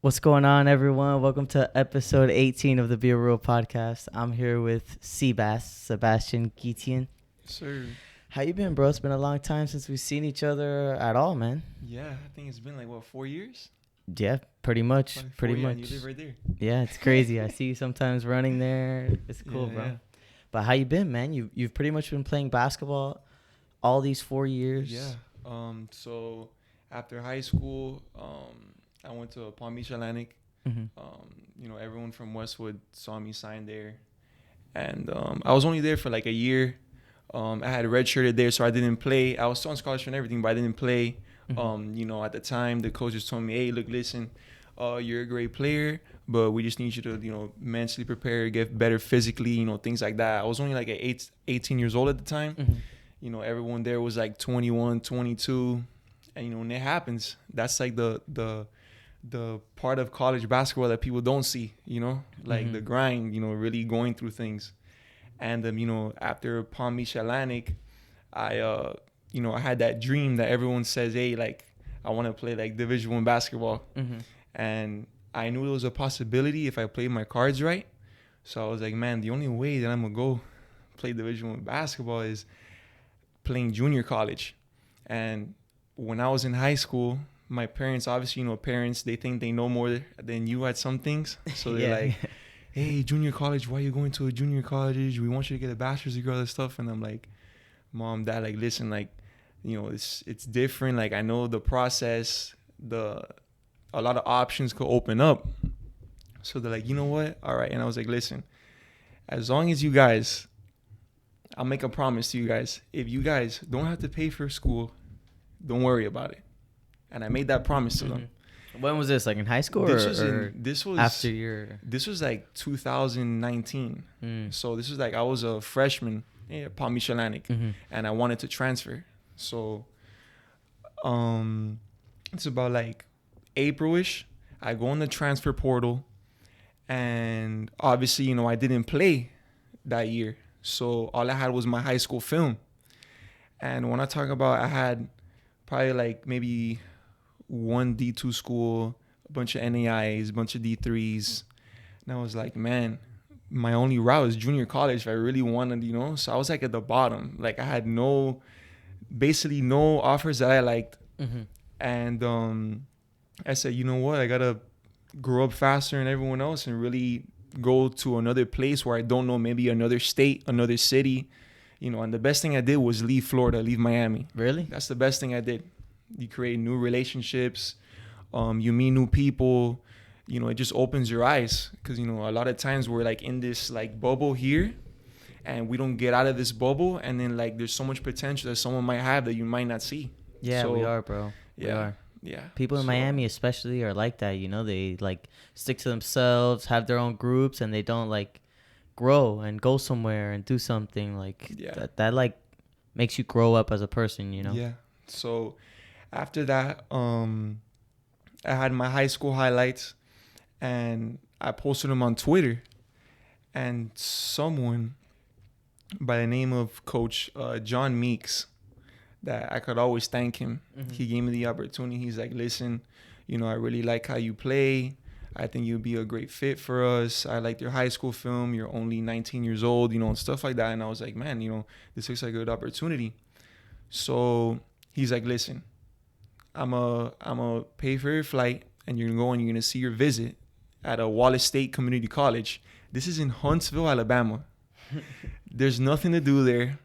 What's going on, everyone? Welcome to episode 18 of the Be a Real podcast. I'm here with Sebastian Guitian. Sir. How you been, bro? It's been a long time since we've seen each other at all, man. Yeah, I think it's been 4 years? Yeah, pretty much. Pretty much. You live right there. Yeah, it's crazy. I see you sometimes running there. It's cool, bro. Yeah. But how you been, man? You've pretty much been playing basketball all these 4 years. Yeah. So after high school, I went to Palm Beach Atlantic. Mm-hmm. Everyone from Westwood saw me sign there. And I was only there for a year. I had redshirted there, so I didn't play. I was still on scholarship and everything, but I didn't play. Mm-hmm. At the time, the coaches told me, hey, look, listen, you're a great player, but we just need you to, mentally prepare, get better physically, things like that. I was only 18 years old at the time. Mm-hmm. Everyone there was 21, 22. And, when it happens, that's the part of college basketball that people don't see, the grind, really going through things. And, after Palm Beach Atlantic, I had that dream that everyone says, hey, I want to play Division I basketball. Mm-hmm. And I knew it was a possibility if I played my cards right. So I was like, man, the only way that I'm going to go play Division I basketball is playing junior college. And when I was in high school, my parents, obviously, parents, they think they know more than you at some things. So they're like, hey, junior college, why are you going to a junior college? We want you to get a bachelor's degree, all this stuff. And I'm like, Mom, Dad, listen, it's different. I know the process, a lot of options could open up. So they're like, you know what? All right. And I was like, listen, as long as you guys, I'll make a promise to you guys. If you guys don't have to pay for school, don't worry about it. And I made that promise to them. When was this? In high school this was after your... This was 2019. So this was I was a freshman at Palm Beach Atlantic, and I wanted to transfer. So it's about April-ish. I go on the transfer portal, and obviously, I didn't play that year. So all I had was my high school film. And when I talk about I had probably maybe one D2 school, a bunch of NAIs, a bunch of D3s. And I was like, man, my only route is junior college if I really wanted, So I was at the bottom. I had basically no offers that I liked. Mm-hmm. And I said, you know what? I got to grow up faster than everyone else and really go to another place where I don't know, maybe another state, another city. And the best thing I did was leave Florida, leave Miami. Really? That's the best thing I did. You create new relationships. You meet new people. It just opens your eyes. Because, a lot of times we're in this bubble here. And we don't get out of this bubble. And then there's so much potential that someone might have that you might not see. Yeah, so, we are, bro. Yeah. We are. Yeah. People in Miami especially are like that. They stick to themselves, have their own groups, and they don't grow and go somewhere and do something that makes you grow up as a person, Yeah. So after that, I had my high school highlights and I posted them on Twitter, and someone by the name of Coach John Meeks, that I could always thank him. Mm-hmm. He gave me the opportunity. He's like, listen, I really like how you play. I think you'd be a great fit for us. I liked your high school film. You're only 19 years old, and stuff like that. And I was like, man, this looks like a good opportunity. So he's like, listen, I'm a pay for your flight, and you're going to go and you're going to see your visit at a Wallace State Community College. This is in Huntsville, Alabama. There's nothing to do there.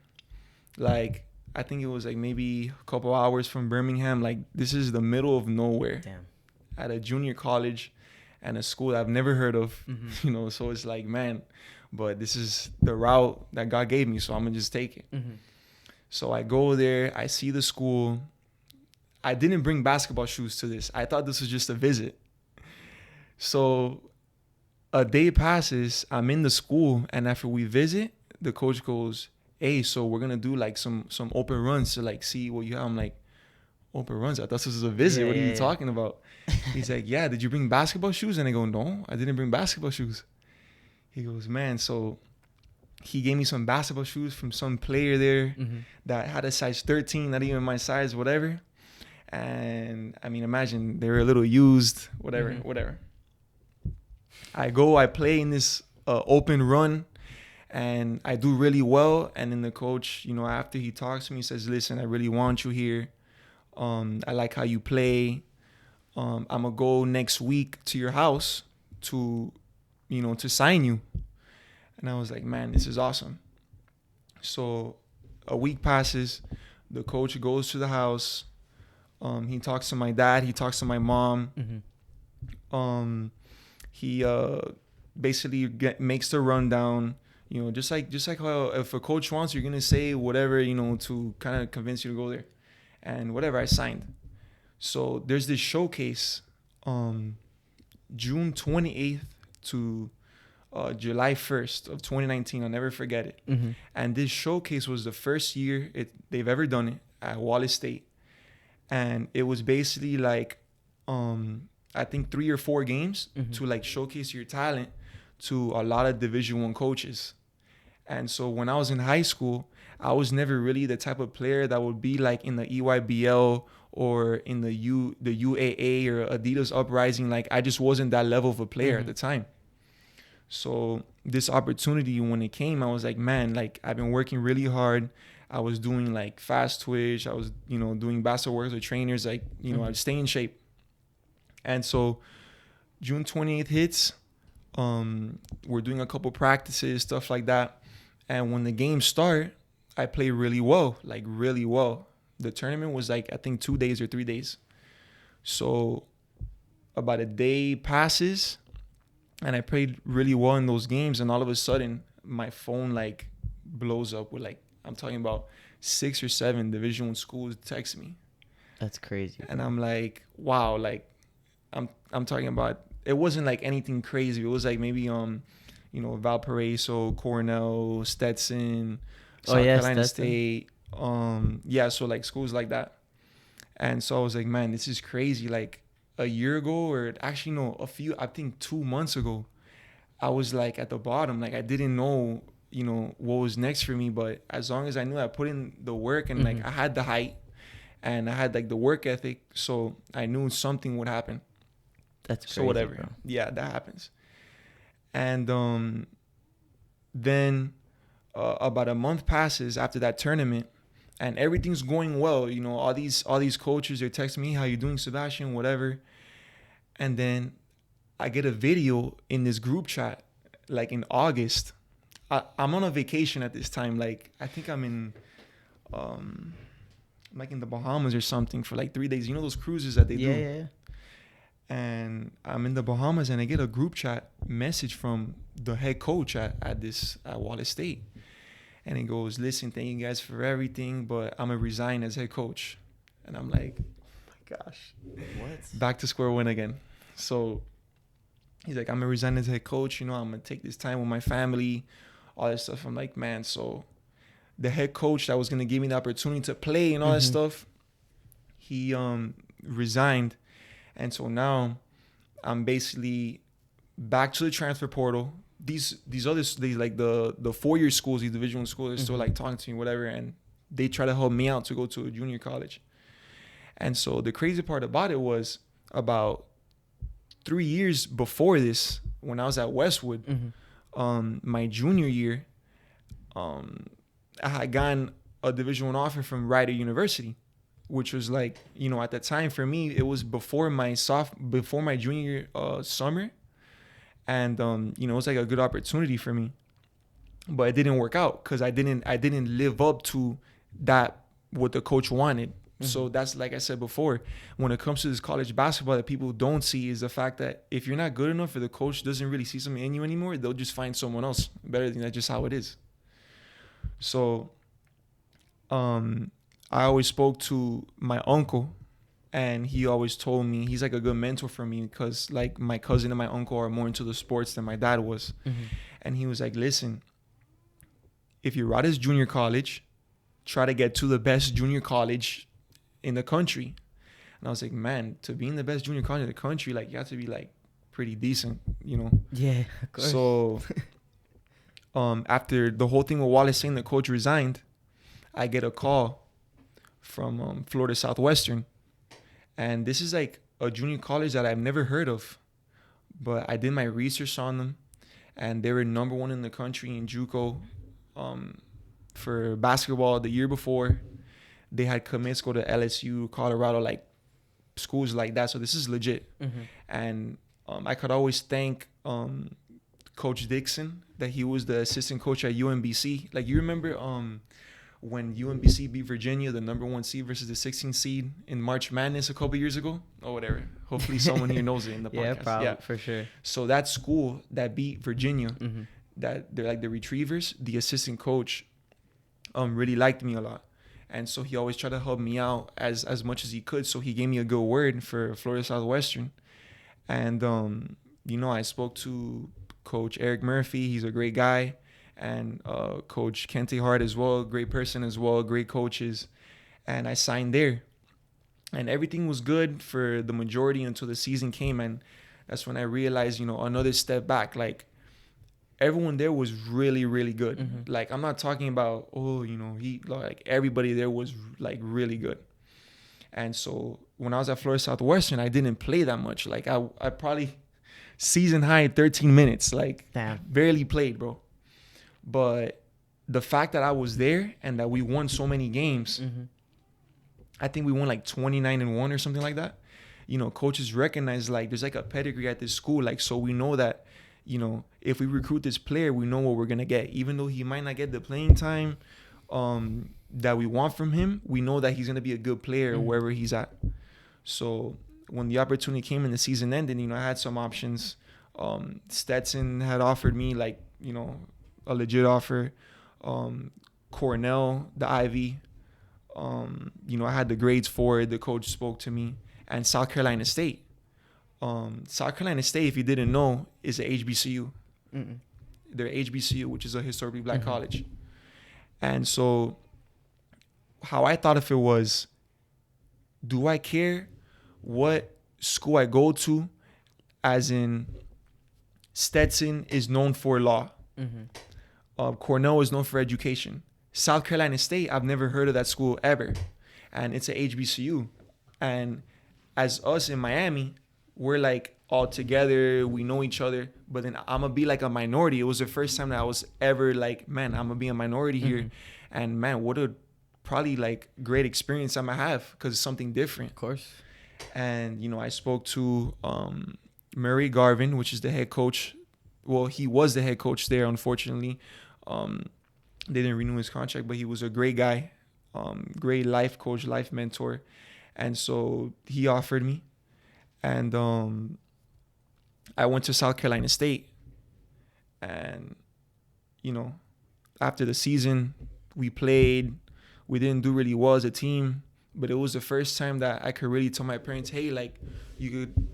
I think it was maybe a couple hours from Birmingham. This is the middle of nowhere. Damn. At a junior college and a school that I've never heard of, so it's man, but this is the route that God gave me, so I'm going to just take it. Mm-hmm. So I go there, I see the school. I didn't bring basketball shoes to this. I thought this was just a visit. So a day passes, I'm in the school, and after we visit, the coach goes, hey, so we're going to do some open runs to see what you have. I'm like, open runs? I thought this was a visit. What are you talking about? He's like, yeah, did you bring basketball shoes? And I go, no, I didn't bring basketball shoes. He goes, man, so he gave me some basketball shoes from some player there that had a size 13, not even my size, whatever. And I mean, imagine they were a little used, whatever. I play in this open run, and I do really well. And then the coach, after he talks to me, he says, "Listen, I really want you here. I like how you play. I'm gonna go next week to your house to, to sign you." And I was like, "Man, this is awesome." So a week passes. The coach goes to the house. He talks to my dad. He talks to my mom. Mm-hmm. He basically makes the rundown. Just like how if a coach wants, you're gonna say whatever to kind of convince you to go there, and whatever. I signed. So there's this showcase, June 28th to July 1st of 2019. I'll never forget it. Mm-hmm. And this showcase was the first year they've ever done it at Wallace State. And it was basically like, I think 3 or 4 games Mm-hmm. to like showcase your talent to a lot of Division I coaches. And so when I was in high school, I was never really the type of player that would be like in the EYBL or in the UAA or Adidas Uprising. Like I just wasn't that level of a player Mm-hmm. at the time. So this opportunity, when it came, I was like, man, like I've been working really hard. I was doing like fast twitch. I was, doing basketball works with trainers. Like, Mm-hmm. I'd stay in shape. And so June 28th hits. We're doing a couple practices, stuff like that. And when the games start, I play really well, like really well. The tournament was like, I think 2 days or 3 days. So about a day passes and I played really well in those games. And all of a sudden my phone like blows up with like, I'm talking about 6 or 7 Division I schools text me. That's crazy. And I'm like, wow, like I'm talking about, it wasn't like anything crazy. It was like maybe Valparaiso, Cornell, Stetson, South Carolina State. So like schools like that. And so I was like, man, this is crazy. Like a year ago, or actually no, I think 2 months ago, I was like at the bottom. Like I didn't know, what was next for me. But as long as I knew I put in the work and like I had the height and I had like the work ethic, so I knew something would happen. That's crazy, so whatever. bro. Yeah, that happens. And then about a month passes after that tournament, and everything's going well. All these coaches are texting me, "How you doing, Sebastian?" Whatever. And then I get a video in this group chat, like in August. I'm on a vacation at this time. Like I think I'm in, like in the Bahamas or something for like 3 days. You know those cruises that they do. Yeah. And I'm in the Bahamas, and I get a group chat message from the head coach at Wallace State. And he goes, "Listen, thank you guys for everything, but I'm going to resign as head coach." And I'm like, oh my gosh. What? Back to square one again. So he's like, "I'm going to resign as head coach. I'm going to take this time with my family, all that stuff." I'm like, man, so the head coach that was going to give me the opportunity to play and all that stuff, he resigned. And so now I'm basically back to the transfer portal. These others, they like the 4-year schools, these Division I schools, they're still like talking to me, whatever, and they try to help me out to go to a junior college. And so the crazy part about it was about 3 years before this, when I was at Westwood, my junior year, I had gotten a Division I offer from Rider University, which was like, at the time for me, it was before my junior summer. And, it was like a good opportunity for me, but it didn't work out because I didn't live up to that, what the coach wanted. So that's, like I said before, when it comes to this college basketball, that people don't see is the fact that if you're not good enough or the coach doesn't really see something in you anymore, they'll just find someone else better than that's just how it is. So, I always spoke to my uncle, and he always told me, he's like a good mentor for me because like my cousin and my uncle are more into the sports than my dad was. And he was like, "Listen, if you're at his junior college, try to get to the best junior college in the country." And I was like, man, to be in the best junior college in the country, like you have to be like pretty decent, Yeah, of course. So after the whole thing with Wallace saying the coach resigned, I get a call from Florida Southwestern. And this is like a junior college that I've never heard of. But I did my research on them, and they were number one in the country in JUCO for basketball the year before. They had commits go to LSU, Colorado, like schools like that. So this is legit. And I could always thank Coach Dixon, that he was the assistant coach at UMBC. Like, you remember when UMBC beat Virginia, the number 1 seed versus the 16th seed in March Madness a couple years ago, or whatever. Hopefully someone here knows it in the podcast. Yeah, probably, for sure. So that school that beat Virginia, that they're like the Retrievers, the assistant coach really liked me a lot. And so he always tried to help me out as much as he could. So he gave me a good word for Florida Southwestern. And, I spoke to Coach Eric Murphy. He's a great guy. And Coach Kente Hart as well, great person as well, great coaches. And I signed there. And everything was good for the majority until the season came. And that's when I realized, another step back. Like, everyone there was really, really good. Like, I'm not talking about, everybody there was, like, really good. And so when I was at Florida Southwestern, I didn't play that much. Like, I probably season high 13 minutes. Like, damn, barely played, bro. But the fact that I was there and that we won so many games, I think we won like 29-1 or something like that. Coaches recognize, like, there's like a pedigree at this school. Like, so we know that, if we recruit this player, we know what we're going to get. Even though he might not get the playing time that we want from him, we know that he's going to be a good player wherever he's at. So when the opportunity came and the season ended, I had some options. Stetson had offered me, like, a legit offer. Cornell, the Ivy. I had the grades for it. The coach spoke to me. And South Carolina State. South Carolina State, if you didn't know, is a HBCU. They're HBCU, which is a historically black college. And so how I thought of it was, do I care what school I go to? As in, Stetson is known for law. Cornell is known for education. South Carolina State, I've never heard of that school ever. And it's a HBCU. And as us in Miami, we're like all together. We know each other. But then I'm going to be like a minority. It was the first time that I was ever like, man, I'm going to be a minority here. And man, what a probably like great experience I'm going to have, because it's something different. Of course. And, I spoke to Murray Garvin, which is the head coach. Well, he was the head coach there, unfortunately. They didn't renew his contract, but he was a great guy, great life coach, life mentor. And so he offered me. And I went to South Carolina State. And, after the season, we played. We didn't do really well as a team. But it was the first time that I could really tell my parents, hey, like, you could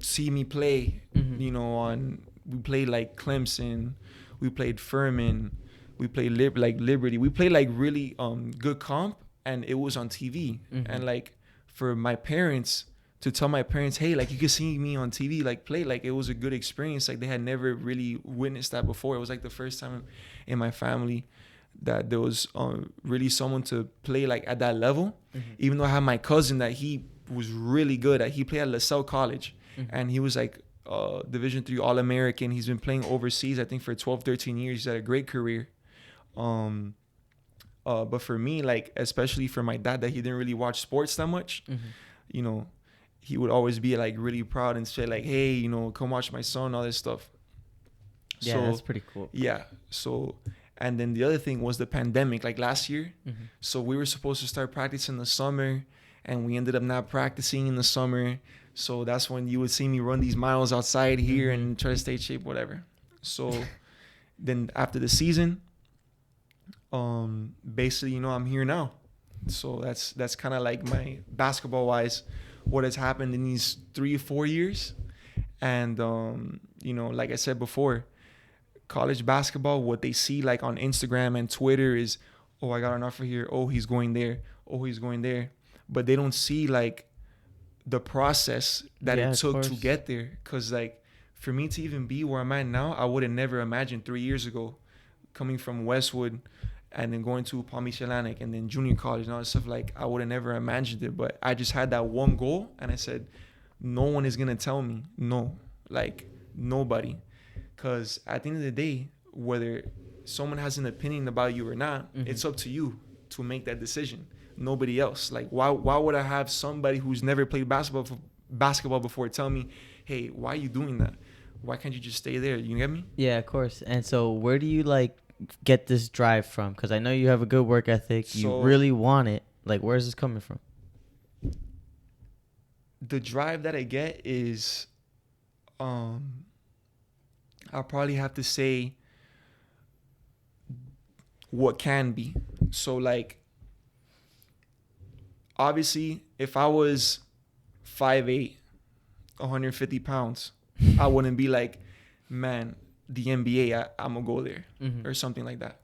see me play, we played like Clemson, we played Furman, we played Liberty. We played like really good comp, and it was on TV. And like for my parents to tell my parents, hey, like, you can see me on TV, like, play, like, it was a good experience. Like, they had never really witnessed that before. It was like the first time in my family that there was really someone to play like at that level. Even though I had my cousin that he was really good at. He played at LaSalle College, and he was like Division III All-American. He's been playing overseas, I think, for 12, 13 years. He's had a great career. But for me, like, especially for my dad, that he didn't really watch sports that much, he would always be like really proud and say like, hey, come watch my son, all this stuff. Yeah, so, that's pretty cool. Yeah. So, and then the other thing was the pandemic, like last year. So we were supposed to start practicing in the summer, and we ended up not practicing in the summer. So that's when you would see me run these miles outside here and try to stay in shape, whatever. So then after the season, basically, I'm here now. So that's kind of like my basketball wise, what has happened in these 3 or 4 years. And, like I said before, college basketball, what they see like on Instagram and Twitter is, oh, I got an offer here. Oh, he's going there. Oh, he's going there. But they don't see like the process that it took to get there. Because like for me to even be where I'm at now, I would have never imagined 3 years ago, coming from Westwood and then going to Palm Beach Atlantic and then junior college and all that stuff. Like, I would have never imagined it. But I just had that one goal, and I said, no one is going to tell me no. like nobody. Because at the end of the day, whether someone has an opinion about you or not, it's up to you to make that decision. Nobody else. Like, why would I have somebody who's never played basketball before tell me, hey, why are you doing that? Why can't you just stay there? You get me? Yeah, of course. And so where do you like get this drive from? Because I know you have a good work ethic. You really want it. Like, where's this coming from? The drive that I get is, I'll probably have to say what can be. So, like, obviously, if I was 5'8", 150 pounds, I wouldn't be like, man, the NBA, I'm going to go there or something like that.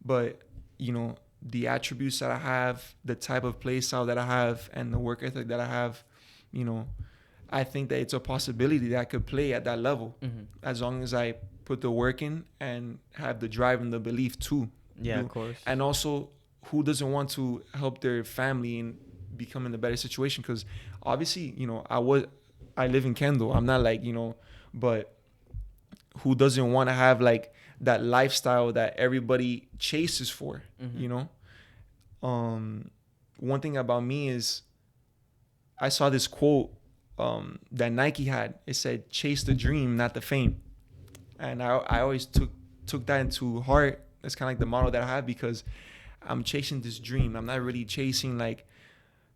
But, you know, the attributes that I have, the type of play style that I have, and the work ethic that I have, you know, I think that it's a possibility that I could play at that level as long as I put the work in and have the drive and the belief too. Yeah, of course. And also, who doesn't want to help their family and become in a better situation? Because obviously, you know, I live in Kendall. I'm not like, you know, but who doesn't want to have like that lifestyle that everybody chases for, you know? One thing about me is I saw this quote that Nike had. It said, chase the dream, not the fame. And I always took that into heart. That's kind of like the motto that I have, because I'm chasing this dream. I'm not really chasing like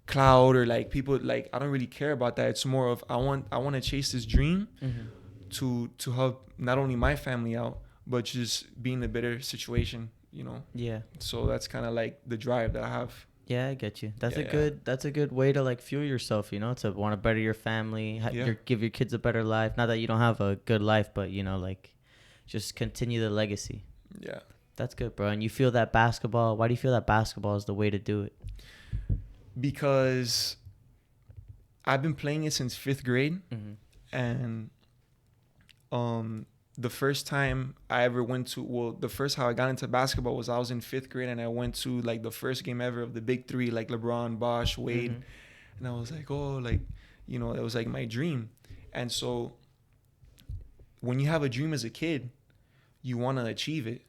cloud or like people. Like, I don't really care about that. It's more of I want to chase this dream to help not only my family out, but just be in a better situation, you know? Yeah. So that's kind of like the drive that I have. Yeah, I get you. That's a good way to like fuel yourself, you know, to want to better your family, give your kids a better life. Not that you don't have a good life, but, you know, like just continue the legacy. Yeah. That's good, bro. And you feel that basketball, why do you feel that basketball is the way to do it? Because I've been playing it since 5th grade. And the first time I ever went to, the first how I got into basketball was I was in 5th grade, and I went to like the first game ever of the big three, like LeBron, Bosh, Wade. And I was like, oh, like, you know, it was like my dream. And so when you have a dream as a kid, you want to achieve it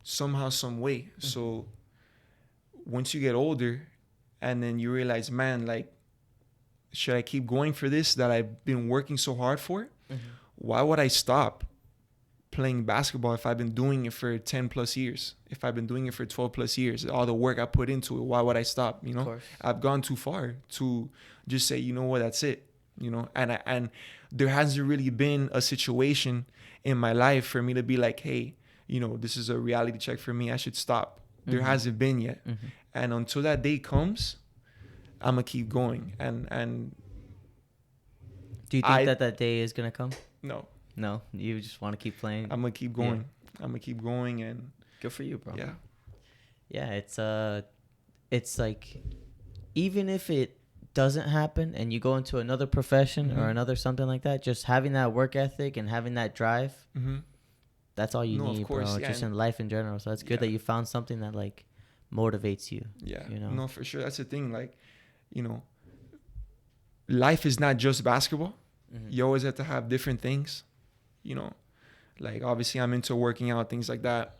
somehow, some way. So once you get older and then you realize, man, like, should I keep going for this that I've been working so hard for? Why would I stop playing basketball if I've been doing it for 10 plus years? If I've been doing it for 12 plus years, all the work I put into it, why would I stop? You know, I've gone too far to just say, you know what, that's it. You know, and there hasn't really been a situation in my life for me to be like, hey, you know, this is a reality check for me, I should stop. There hasn't been yet. And until that day comes, I'm gonna keep going. And do you think that day is gonna come? No, you just want to keep playing. I'm gonna keep going. I'm gonna keep going, and good for you, bro. Yeah. It's like, even if it doesn't happen and you go into another profession or another something like that, just having that work ethic and having that drive, that's all you need, bro. Just in life in general. So it's good that you found something that like motivates you. Yeah. You know? No, for sure. That's the thing. Like, you know, life is not just basketball. You always have to have different things. You know, like obviously I'm into working out, things like that.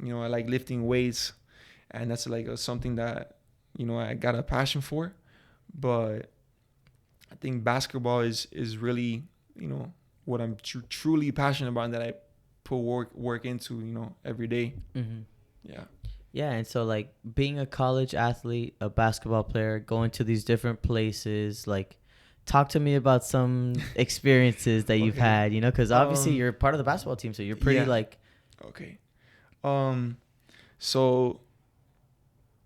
You know, I like lifting weights, and that's like something that, you know, I got a passion for. But I think basketball is really, you know, what I'm truly passionate about, and that I put work into, you know, every day. Yeah, and so like being a college athlete, a basketball player, going to these different places, like, talk to me about some experiences that you've had, you know, because obviously you're part of the basketball team, so you're pretty like. Okay. So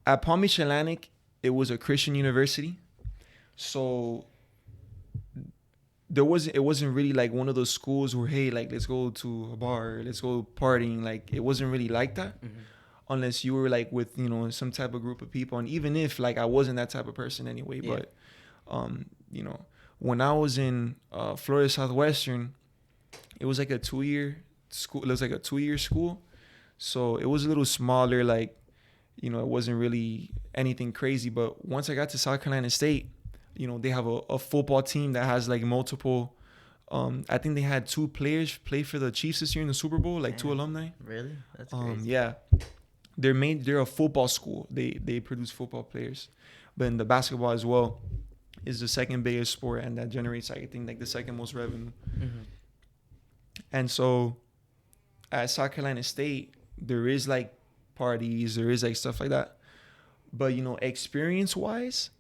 at Palm Beach Atlantic, it was a Christian university, so it wasn't really like one of those schools where, hey, like, let's go to a bar, let's go partying. Like, it wasn't really like that. Unless you were like with, you know, some type of group of people. And even if like I wasn't that type of person anyway, but you know, when I was in Florida Southwestern, it was like a 2-year school. It was like a 2-year school. So it was a little smaller, like, you know, it wasn't really anything crazy. But once I got to South Carolina State, you know, they have a football team that has like multiple I think they had 2 players play for the Chiefs this year in the Super Bowl, like 2 alumni. Really? That's crazy. Yeah. They're a football school. They produce football players. But in the basketball as well is the second biggest sport, and that generates, I think, like the second most revenue. Mm-hmm. And so at South Carolina State, there is like parties, there is like stuff like that. But, you know, experience wise,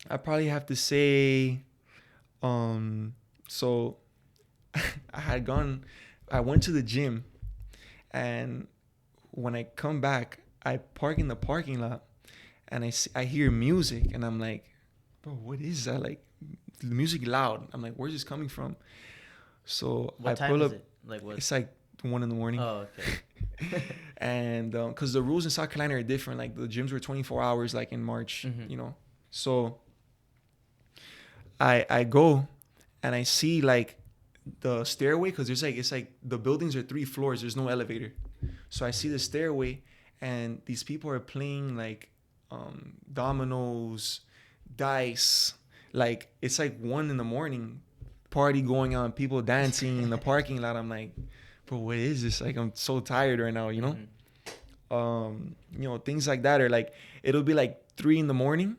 I probably have to say, so I went to the gym, and when I come back, I park in the parking lot, and I hear music, and I'm like, bro, what is that? Like, the music loud. I'm like, where's this coming from? So what I time pull is up. it? Like what? It's like 1 a.m. Oh, okay. And because the rules in South Carolina are different. Like the gyms were 24 hours, like in March, you know. So I go and I see like the stairway, because it's like the buildings are 3 floors. There's no elevator. So I see the stairway, and these people are playing like dominoes, dice. Like it's like 1 a.m. Party going on, people dancing in the parking lot. I'm like, bro, what is this? Like, I'm so tired right now, you know? You know, things like that. Or like, it'll be like 3 a.m.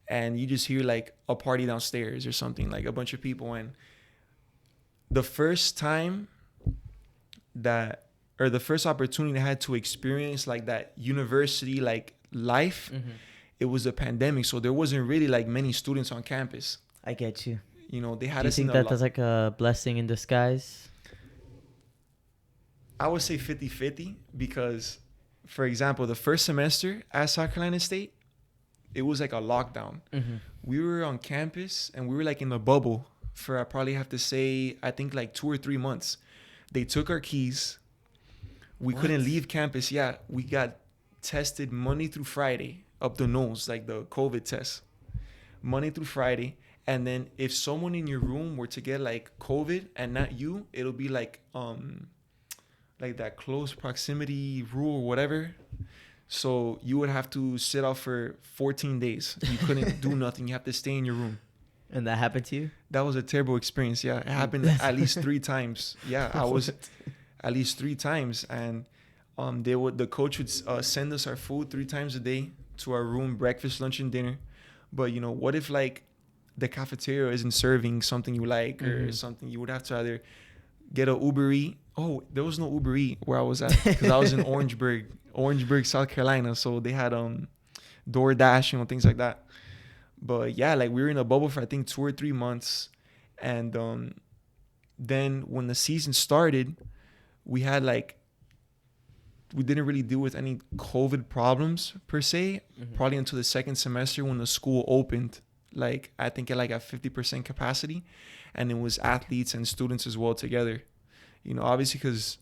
and you just hear like a party downstairs or something, like a bunch of people. And the first time the first opportunity I had to experience like that university like life, it was a pandemic. So there wasn't really like many students on campus. I get you. You know, they had Do you us think that that's like a blessing in disguise? I would say 50-50, because, for example, the first semester at South Carolina State, it was like a lockdown. We were on campus, and we were like in a bubble for, I probably have to say, I think like 2 or 3 months. They took our keys. We couldn't leave campus. Yeah, we got tested Monday through Friday up the nose, like the COVID test. Monday through Friday. And then if someone in your room were to get like COVID and not you, it'll be like that close proximity rule or whatever. So you would have to sit out for 14 days. You couldn't do nothing. You have to stay in your room. And that happened to you? That was a terrible experience. Yeah, it happened at least 3 times. Yeah, I was at least 3 times. And the coach would send us our food 3 times a day to our room, breakfast, lunch, and dinner. But, you know, what if like the cafeteria isn't serving something you like or something? You would have to either get a Uber Eat. Oh, there was no Uber Eat where I was at, because I was in Orangeburg, South Carolina. So they had DoorDash, you know, things like that. But yeah, like we were in a bubble for I think 2 or 3 months. And then when the season started, we didn't really deal with any COVID problems per se, probably until the second semester when the school opened. Like I think at 50% capacity, and it was athletes and students as well together. You know, obviously, because,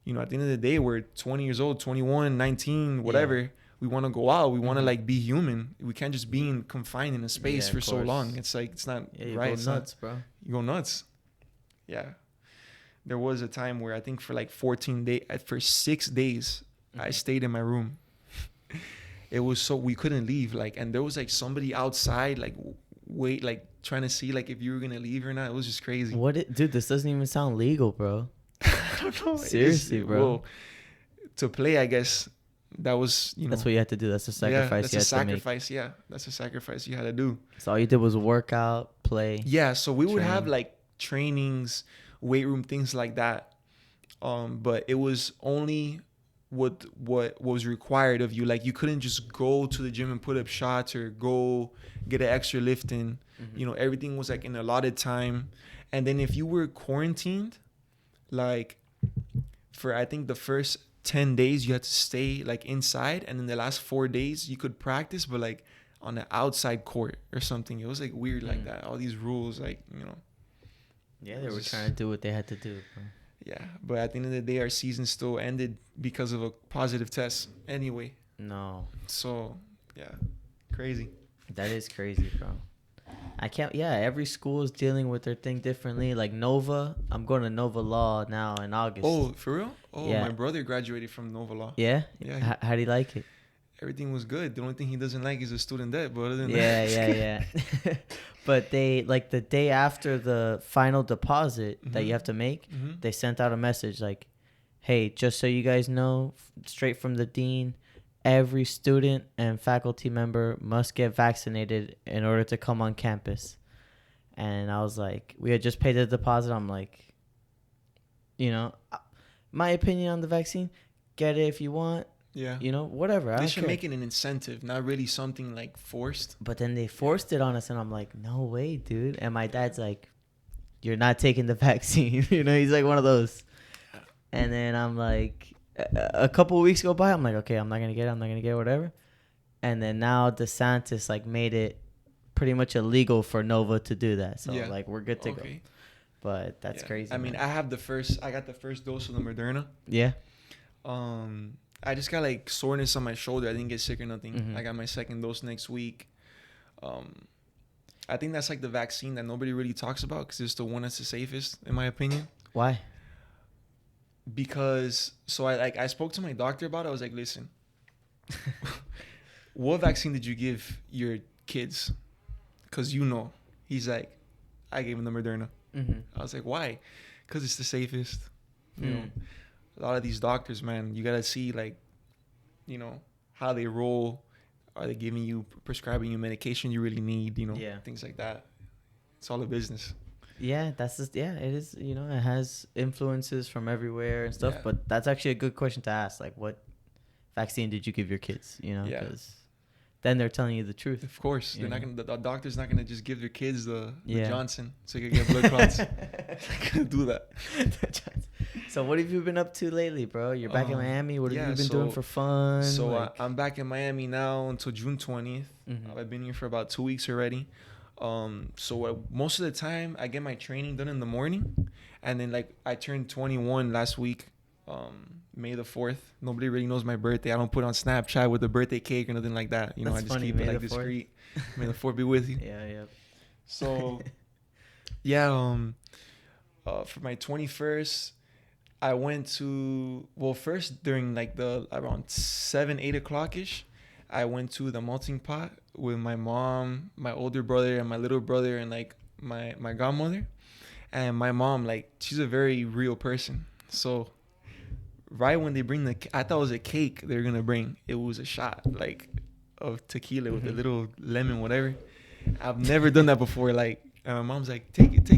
you know, at the end of the day, we're 20 years old, 21, 19, whatever. Yeah. We want to go out. We want to like be human. We can't just be confined in a space for so long. It's like, it's not right. You go nuts, bro. You go nuts. Yeah. There was a time where I think for like 14 days, for 6 days, I stayed in my room. It was so we couldn't leave, like, and there was like somebody outside, like wait, like trying to see like if you were gonna leave or not. It was just crazy. Dude, this doesn't even sound legal, bro. I don't know. Seriously, bro. Well, to play, I guess that was, you know. That's what you had to do. That's a sacrifice. Yeah, that's a sacrifice. Yeah, that's a sacrifice you had to do. So all you did was work out, play. Yeah, so we would have like trainings, weight room, things like that. But it was only what was required of you. Like you couldn't just go to the gym and put up shots or go get an extra lift in. You know, everything was like in allotted time. And then if you were quarantined, like for I think the first 10 days you had to stay like inside, and then the last 4 days you could practice, but like on the outside court or something. It was like weird like that. All these rules, like, you know. Yeah, they were trying to do what they had to do, bro. Yeah, but at the end of the day, our season still ended because of a positive test anyway. No. So, yeah, crazy. That is crazy, bro. I can't, every school is dealing with their thing differently. Like Nova, I'm going to Nova Law now in August. Oh, for real? Oh, yeah. My brother graduated from Nova Law. Yeah? Yeah. How do you like it? everything was good. The only thing he doesn't like is the student debt. But other than yeah. But they, like, the day after the final deposit that you have to make, they sent out a message like, hey, just so you guys know, straight from the dean, every student and faculty member must get vaccinated in order to come on campus. And I was like, we had just paid the deposit. I'm like, you know, my opinion on the vaccine, get it if you want. Yeah. You know, whatever. They should make it an incentive, not really something like forced. But then they forced it on us, and I'm like, no way, dude. And my dad's like, you're not taking the vaccine. You know, he's like one of those. And then I'm like, a couple of weeks go by. I'm like, okay, I'm not going to get it, whatever. And then now DeSantis, like, made it pretty much illegal for Nova to do that. So, like, we're good to go. But that's crazy. I mean, I got the first dose of the Moderna. Yeah. I just got like soreness on my shoulder. I didn't get sick or nothing. I got my second dose next week. I think that's like the vaccine that nobody really talks about because it's the one that's the safest, in my opinion. Why? Because I spoke to my doctor about it. I was like, listen, what vaccine did you give your kids? Because he's like, I gave him the Moderna. I was like, why? Because it's the safest. You know, a lot of these doctors, man, you gotta see like, you know, how they roll. Are they prescribing you medication you really need? You know, things like that. It's all a business. Yeah, that's just, it is, you know, it has influences from everywhere and stuff, but that's actually a good question to ask. Like, what vaccine did you give your kids? You know, because then they're telling you the truth. Of course. They're not gonna, the doctor's not going to just give their kids the Johnson so they can get blood clots. They're not going to do that. So what have you been up to lately, bro? You're back in Miami. What have you been doing for fun? So I'm back in Miami now until June 20th. I've been here for about 2 weeks already. Most of the time I get my training done in the morning, and then like I turned 21 last week, May the 4th. Nobody really knows my birthday. I don't put on Snapchat with the birthday cake or nothing like that. You know, I just keep it like discreet. May the 4th be with you. Yeah. So for my 21st, I went to, first during like the around 7-8 o'clock ish, I went to the melting pot with my mom, my older brother, and my little brother, and like my godmother. And my mom, like, she's a very real person. So right when they bring I thought it was a cake they were gonna bring. It was a shot like of tequila with a little lemon, whatever. I've never done that before. Like, and my mom's like, take it.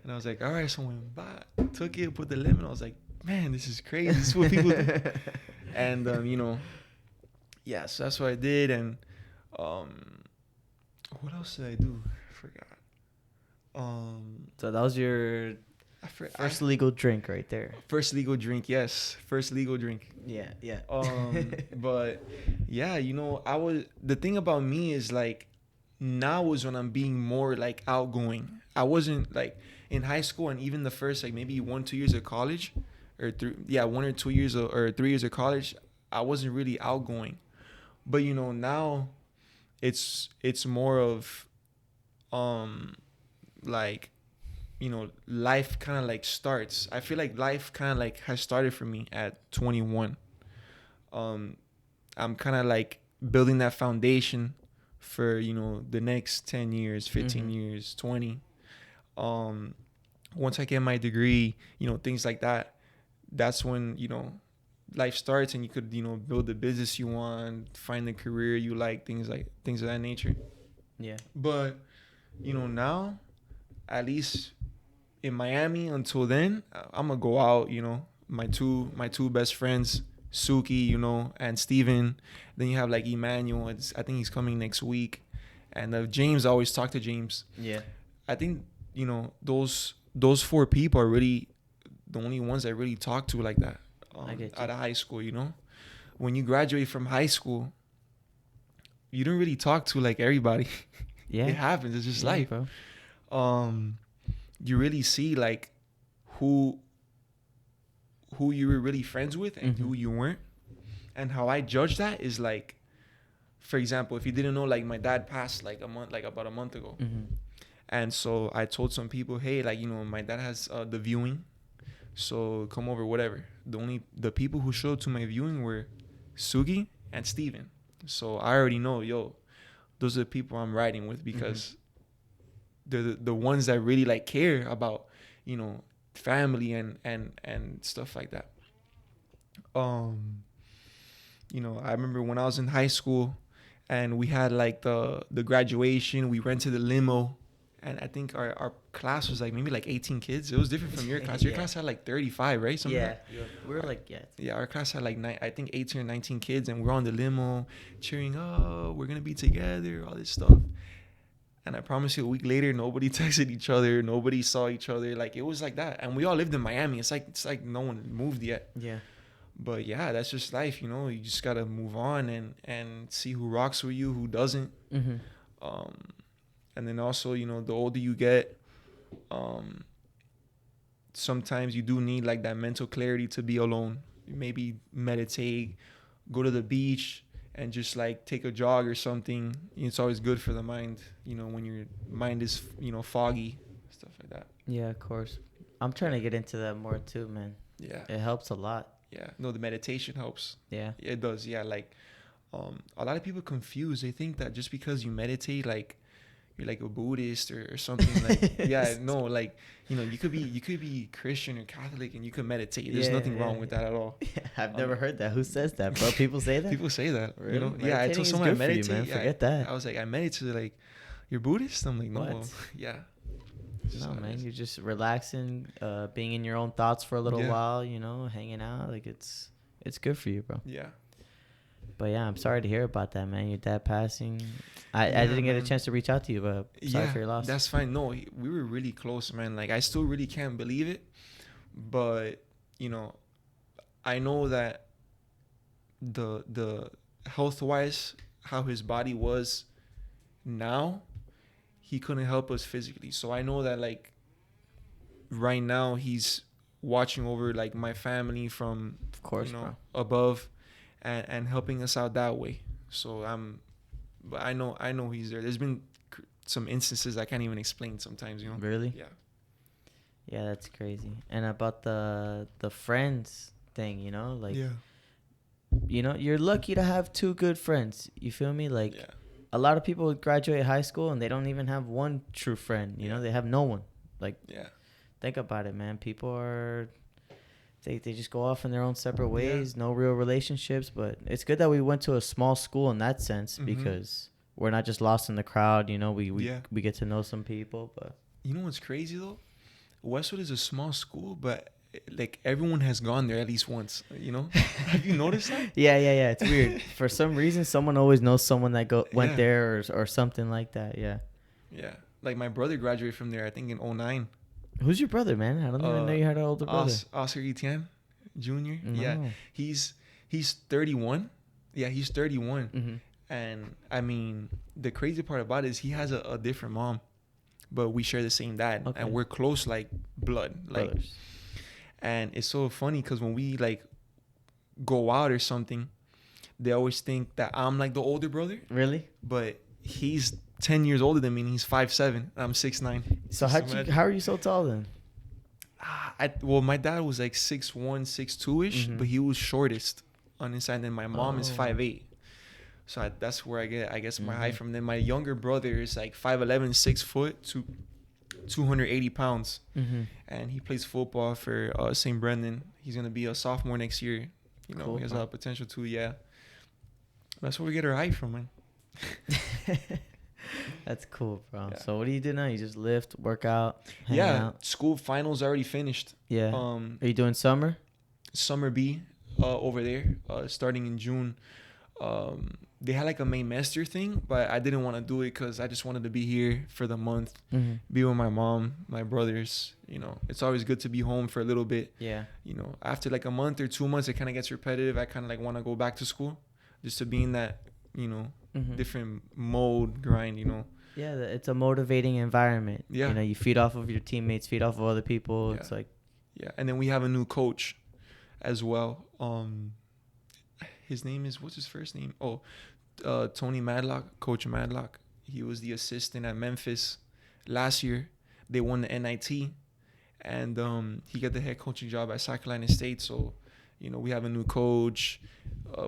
And I was like, all right. So when I took it, put the lemon, I was like, man, this is crazy. This is what people do. And you know. Yeah, so that's what I did, and what else did I do? I forgot. So that was your first legal drink right there. First legal drink, yes. First legal drink. Yeah. But yeah, you know, the thing about me is like now is when I'm being more like outgoing. I wasn't like in high school and even the first like maybe 1-2 years of college, or 1 or 2 years or 3 years of college, I wasn't really outgoing. But, you know, now it's more of, like, you know, life kind of like starts. I feel like life kind of like has started for me at 21. I'm kind of like building that foundation for, you know, the next 10 years, 15 years, 20. Once I get my degree, you know, things like that, that's when, you know, life starts and you could, you know, build the business you want, find the career you like, things of that nature. Yeah. But, you know, now, at least in Miami, until then, I'm gonna go out, you know, my two best friends, Suki, you know, and Steven. Then you have like Emmanuel. I think he's coming next week. And James, I always talk to James. Yeah. I think, you know, those 4 people are really the only ones I really talk to like that. Out of high school, you know, when you graduate from high school, you don't really talk to like everybody. Yeah, it happens. It's just life, bro. You really see like who you were really friends with and who you weren't. And how I judge that is like, for example, if you didn't know, like my dad passed about a month ago, and so I told some people, hey, like, you know, my dad has the viewing. So come over, whatever. The people who showed to my viewing were Sugi, and Steven. So I already know, yo, those are the people I'm riding with because they're the ones that really like care about, family and stuff like that. I remember when I was in high school and we had like the graduation, we rented a limo, and I think our class was like maybe like 18 kids. It was different from your class. Your class had like 35, right? Something like we were like, yeah, our class had like I think 18 or 19 kids, and we're on the limo cheering, oh, we're gonna be together, all this stuff. And I promise you, a week later, nobody texted each other, nobody saw each other. Like, it was like that. And we all lived in Miami. It's like no one moved yet. Yeah. But yeah, that's just life, You just gotta move on and see who rocks with you, who doesn't. And then also, the older you get, sometimes you do need like that mental clarity to be alone. Maybe meditate, go to the beach, and just like take a jog or something. It's always good for the mind, when your mind is, foggy, stuff like that. Yeah, of course. I'm trying to get into that more too, man. Yeah. It helps a lot. Yeah. No, the meditation helps. Yeah. It does. Yeah. Like, a lot of people confuse. They think that just because you meditate, like, you're like a Buddhist or something. Like, yeah, no, like, you could be Christian or Catholic and you could meditate. There's nothing wrong with that at all. Yeah, I've never heard that. Who says that, bro? People say that? People say that. Really? Yeah, I told someone I meditate. You, man. Forget that. I was like, I meditate. Like, you're Buddhist? I'm like, no. What? Yeah. No, man. You're just relaxing, being in your own thoughts for a little while, hanging out. Like, it's good for you, bro. Yeah. But yeah, I'm sorry to hear about that, man. Your dad passing. I didn't get a chance to reach out to you, but sorry for your loss. That's fine. No, we were really close, man. Like, I still really can't believe it. But, I know that the health-wise, how his body was now, he couldn't help us physically. So I know that, like, right now he's watching over, like, my family from, of course, bro, above. And helping us out that way. So but I know he's there. There's been some instances I can't even explain sometimes, Really? Yeah. Yeah, that's crazy. And about the friends thing, like, you're lucky to have two good friends. You feel me? Like, a lot of people graduate high school and they don't even have one true friend. They have no one. Like, think about it, man. People are. They just go off in their own separate ways, no real relationships. But it's good that we went to a small school in that sense because we're not just lost in the crowd. We get to know some people. But you know what's crazy though? Westwood is a small school, but like everyone has gone there at least once. Have you noticed that? Yeah. It's weird. For some reason, someone always knows someone that went there or something like that. Yeah. Yeah, like my brother graduated from there. I think in 2009. Who's your brother, man? I don't even know you had an older brother. Oscar Guitian Jr. No. Yeah, he's 31. Yeah, he's 31. And I mean, the crazy part about it is he has a different mom, but we share the same dad, and we're close like blood. Like, brothers. And it's so funny because when we like go out or something, they always think that I'm like the older brother. Really? But he's 10 years older than me, and he's 5'7". I'm 6'9". So how are you so tall then? Well, my dad was like 6'1", 6'2"-ish, but he was shortest on his side, and my mom is 5'8". So that's where I get, I guess, my height from. Then my younger brother is like 5'11", 6 foot, 280 pounds, and he plays football for St. Brendan. He's gonna be a sophomore next year. Cool, he has a lot of potential too. Yeah, that's where we get our height from, man. That's cool, bro. Yeah. So what do you do now? You just lift, work out, hang out? School finals already finished. Yeah. Are you doing summer? Summer B over there, starting in June. They had like a main master thing, but I didn't want to do it because I just wanted to be here for the month, be with my mom, my brothers. It's always good to be home for a little bit. Yeah. After like a month or 2 months, it kind of gets repetitive. I kind of like want to go back to school just to be in that, different mode grind. Yeah, it's a motivating environment. Yeah. You feed off of your teammates, feed off of other people. Yeah. It's like. Yeah, and then we have a new coach as well. His name is, what's his first name? Tony Madlock, Coach Madlock. He was the assistant at Memphis last year. They won the NIT, and he got the head coaching job at South Carolina State. So we have a new coach.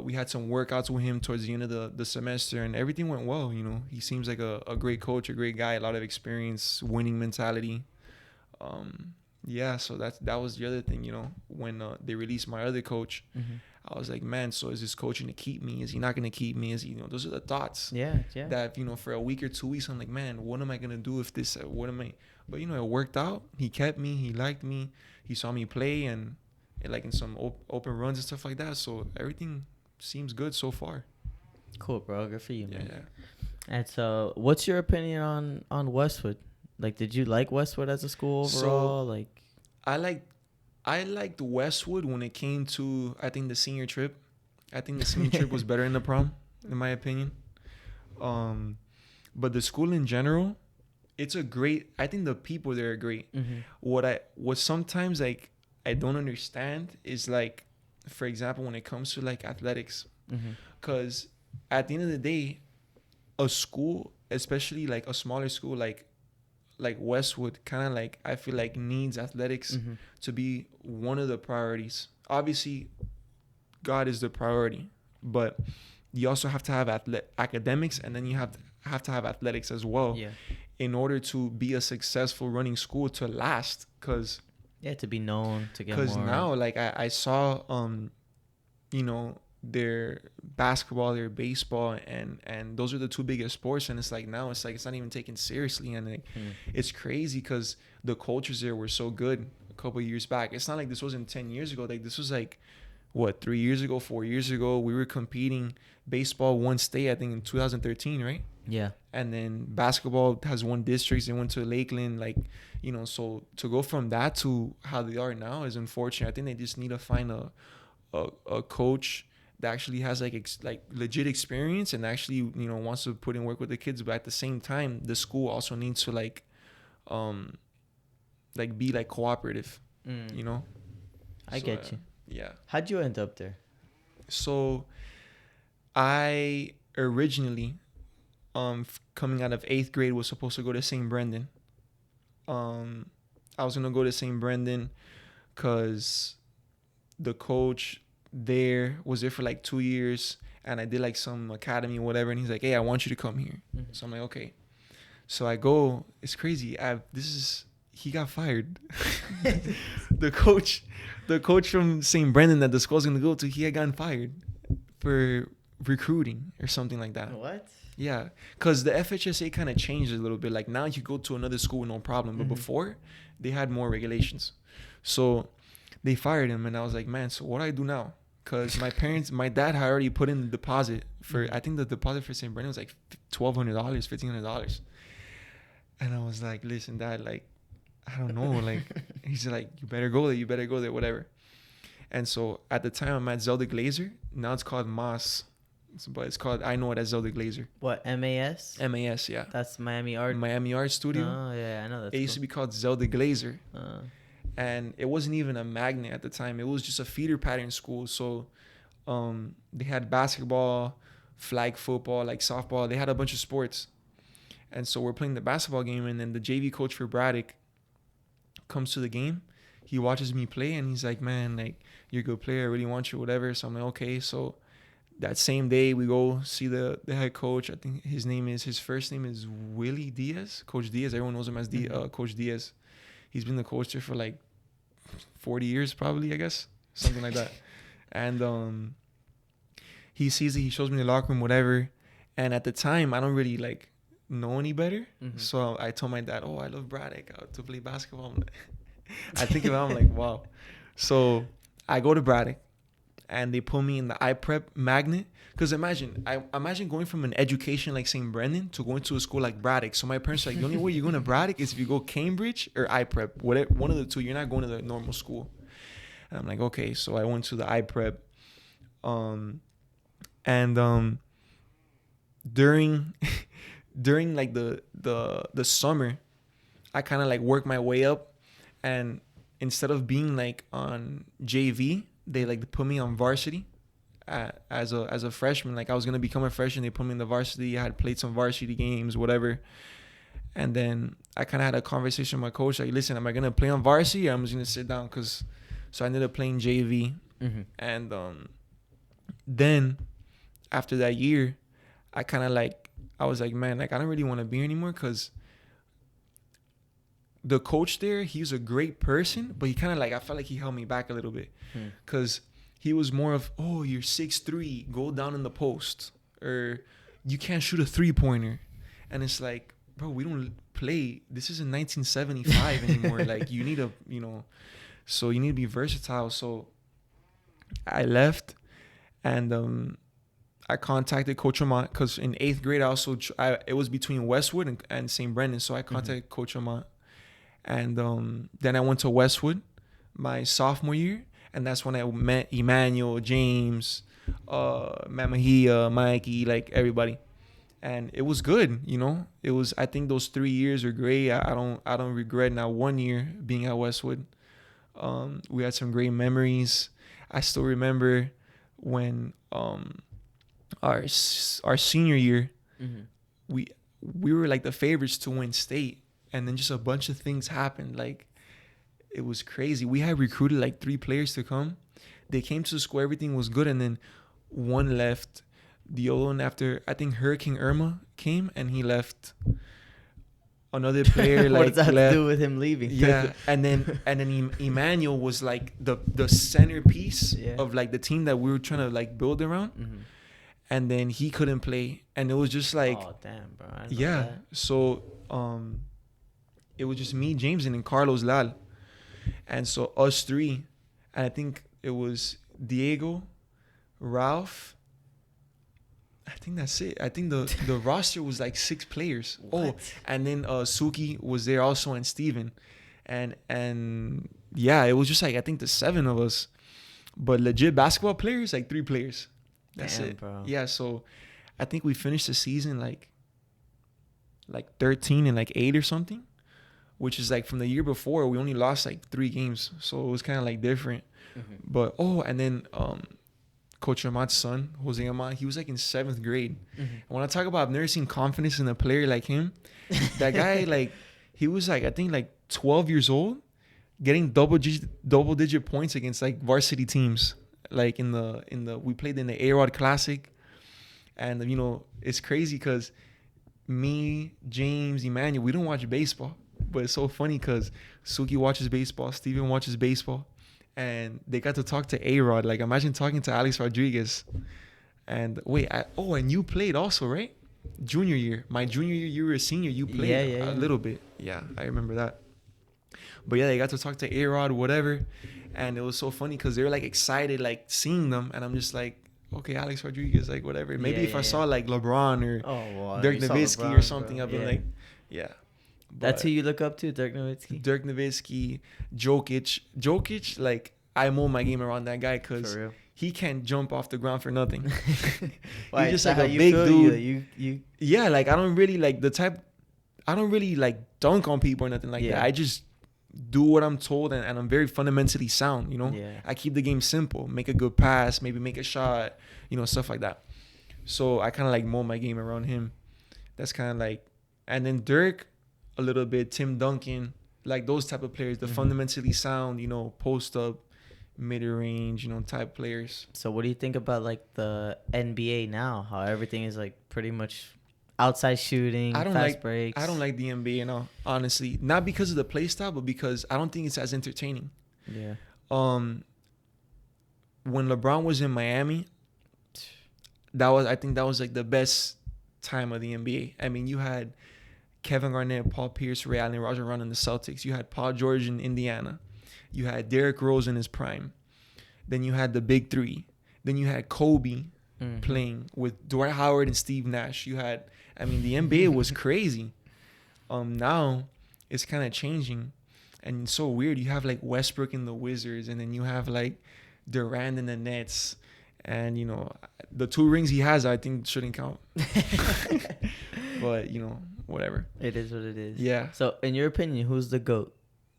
We had some workouts with him towards the end of the semester, and everything went well. He seems like a great coach, a great guy, a lot of experience, winning mentality. Yeah, so that was the other thing, when they released my other coach. Mm-hmm. I was like, man, so is this coach going to keep me? Is he not going to keep me? Is he, those are the thoughts. Yeah. That, for a week or 2 weeks, I'm like, man, what am I going to do if this, but, it worked out. He kept me. He liked me. He saw me play and like in some open runs and stuff like that. So everything seems good so far. Cool, bro. Good for you, man. Yeah. And so what's your opinion on Westwood? Like, did you like Westwood as a school overall? I liked Westwood when it came to, I think, the senior trip. I think the senior trip was better than the prom, in my opinion. But the school in general, it's I think the people there are great. Mm-hmm. What sometimes, like, I don't understand is, like, for example, when it comes to, like, athletics. Because at the end of the day, a school, especially, like, a smaller school, like Westwood, kind of like, I feel like needs athletics to be one of the priorities. Obviously, God is the priority, but you also have to have academics, and then you have to have athletics as well. Yeah. In order to be a successful running school to last, because to be known, to get more. Because now, like, I saw their basketball, their baseball, and those are the two biggest sports, and it's like now it's not even taken seriously, and like it's crazy because the cultures there were so good a couple of years back. It's not like this wasn't 10 years ago. Like, this was like 3 years ago, 4 years ago. We were competing. Baseball won state, I think, in 2013, right? Yeah. And then basketball has won districts. They went to Lakeland, like, so to go from that to how they are now is unfortunate. I think they just need to find a coach that actually has like legit experience and actually wants to put in work with the kids, but at the same time the school also needs to like be like cooperative. I get you. Yeah. How'd you end up there? So I originally coming out of 8th grade was supposed to go to St. Brendan. I was gonna go to St. Brendan because the coach there was there for like 2 years, and I did like some academy or whatever, and he's like, hey, I want you to come here. So I'm like, okay. So I go. It's crazy. He got fired. the coach from St. Brendan that the school's gonna go to, he had gotten fired for recruiting or something like that. What? Yeah, because the FHSA kind of changed a little bit. Like, now you go to another school with no problem, but before they had more regulations. So they fired him, and I was like, man, so what do I do now? Because my dad had already put in the deposit for, I think the deposit for St. Brendan was like $1,200, $1,500. And I was like, listen, Dad, like, I don't know. Like, he's like, you better go there, whatever. And so at the time, I'm at Zelda Glazer. Now it's called Moss, but it's called, I know it as Zelda Glazer. What, MAS? MAS, yeah. That's Miami Art Studio. Oh, yeah, I know that. It used to be called Zelda Glazer. And it wasn't even a magnet at the time. It was just a feeder pattern school. So they had basketball, flag football, like softball. They had a bunch of sports. And so we're playing the basketball game, and then the JV coach for Braddock comes to the game. He watches me play, and he's like, man, like, you're a good player. I really want you, whatever. So I'm like, okay. So that same day, we go see the head coach. I think his first name is Willie Diaz. Coach Diaz. Everyone knows him as Coach Diaz. He's been the coach there for like 40 years probably, I guess. Something like that. And he sees it. He shows me the locker room, whatever. And at the time, I don't really like know any better. So I told my dad, oh, I love Braddock. I to play basketball. I think about it, I'm like, wow. So I go to Braddock, and they put me in the iPrep magnet. Because imagine going from an education like St. Brendan to going to a school like Braddock. So my parents are like, the only way you're going to Braddock is if you go Cambridge or iPrep. Whatever, one of the two. You're not going to the normal school. And I'm like, okay. So I went to the iPrep. During like the summer, I kind of like worked my way up, and instead of being like on JV, they like put me on varsity as a freshman. Like, I was gonna become a freshman, they put me in the varsity. I had played some varsity games, whatever. And then I kind of had a conversation with my coach, like, listen, am I gonna play on varsity or I'm just gonna sit down? So I ended up playing JV, And then after that year, I kind of like, I was like, man, like I don't really want to be here anymore, because the coach there, he's a great person, but he kind of like, I felt like he held me back a little bit, because he was more of, oh, you're 6'3", go down in the post, or you can't shoot a 3-pointer. And it's like, bro, we don't play. This isn't 1975 anymore. Like, you need to, so you need to be versatile. So I left, and I contacted Coach Amont, because in 8th grade, it was between Westwood and St. Brendan. So I contacted Coach Amont. And then I went to Westwood my sophomore year. And that's when I met Emmanuel, James, Mamahia, Mikey, like everybody. And it was good, It was, I think those 3 years are great. I don't regret not 1 year being at Westwood. We had some great memories. I still remember when our senior year, we were like the favorites to win state, and then just a bunch of things happened. Like, it was crazy. We had recruited like 3 players to come. They came to the school, everything was good, and then one left. The other one, after I think Hurricane Irma came, and he left. Another player what like does that left. have to do with him leaving? Yeah, and then Emmanuel was like the centerpiece of like the team that we were trying to like build around. And then he couldn't play, and it was just like, oh damn, bro. I yeah. that. So it was just me, James, and then Carlos Lal, and so us 3, and I think it was Diego, Ralph. I think that's it. I think the roster was like 6 players. What? Oh, and then Suki was there also, and Steven. And yeah, it was just like, I think the 7 of us. But legit basketball players, like 3 players. That's damn, it. Bro. Yeah, so I think we finished the season like 13 and like 8 or something, which is like from the year before, we only lost like 3 games. So it was kind of like different. But, and then Coach Amat's son, Jose Amat, he was like in 7th grade. And when I talk about, I've never seen confidence in a player like him. That guy, like, he was like, I think like 12 years old, getting double digit points against like varsity teams. Like we played in the A-Rod Classic. And, it's crazy because me, James, Emmanuel, we don't watch baseball. But it's so funny because Suki watches baseball, Steven watches baseball. And they got to talk to A-Rod. Like, imagine talking to Alex Rodriguez. And and you played also, right? Junior year. My junior year, you were a senior. You played a little bit. Yeah, I remember that. But yeah, they got to talk to A-Rod, whatever. And it was so funny because they were like excited, like seeing them. And I'm just like, okay, Alex Rodriguez, like whatever. Maybe if I saw like LeBron or Dirk Nowitzki or something, I'd be like, yeah. But that's who you look up to, Dirk Nowitzki? Dirk Nowitzki, Jokic, like, I mold my game around that guy because he can't jump off the ground for nothing. Why, he's just like a big dude. You Yeah, like, I don't really like dunk on people or nothing like that. I just do what I'm told, and I'm very fundamentally sound, Yeah. I keep the game simple. Make a good pass, maybe make a shot, stuff like that. So I kind of like mold my game around him. That's kind of like, and then Dirk, a little bit, Tim Duncan, like those type of players, the fundamentally sound, post up, mid range, type players. So what do you think about like the NBA now? How everything is like pretty much outside shooting, fast breaks. I don't like the NBA now, honestly. Not because of the play style, but because I don't think it's as entertaining. Yeah. When LeBron was in Miami, I think that was like the best time of the NBA. I mean, you had Kevin Garnett, Paul Pierce, Ray Allen, Rajon Rondo in the Celtics. You had Paul George in Indiana. You had Derrick Rose in his prime. Then you had the big 3. Then you had Kobe playing with Dwight Howard and Steve Nash. The NBA was crazy. Now it's kind of changing, and it's so weird. You have like Westbrook in the Wizards, and then you have like Durant in the Nets, and the 2 rings he has, I think, shouldn't count. But whatever. It is what it is. Yeah. So, in your opinion, who's the GOAT?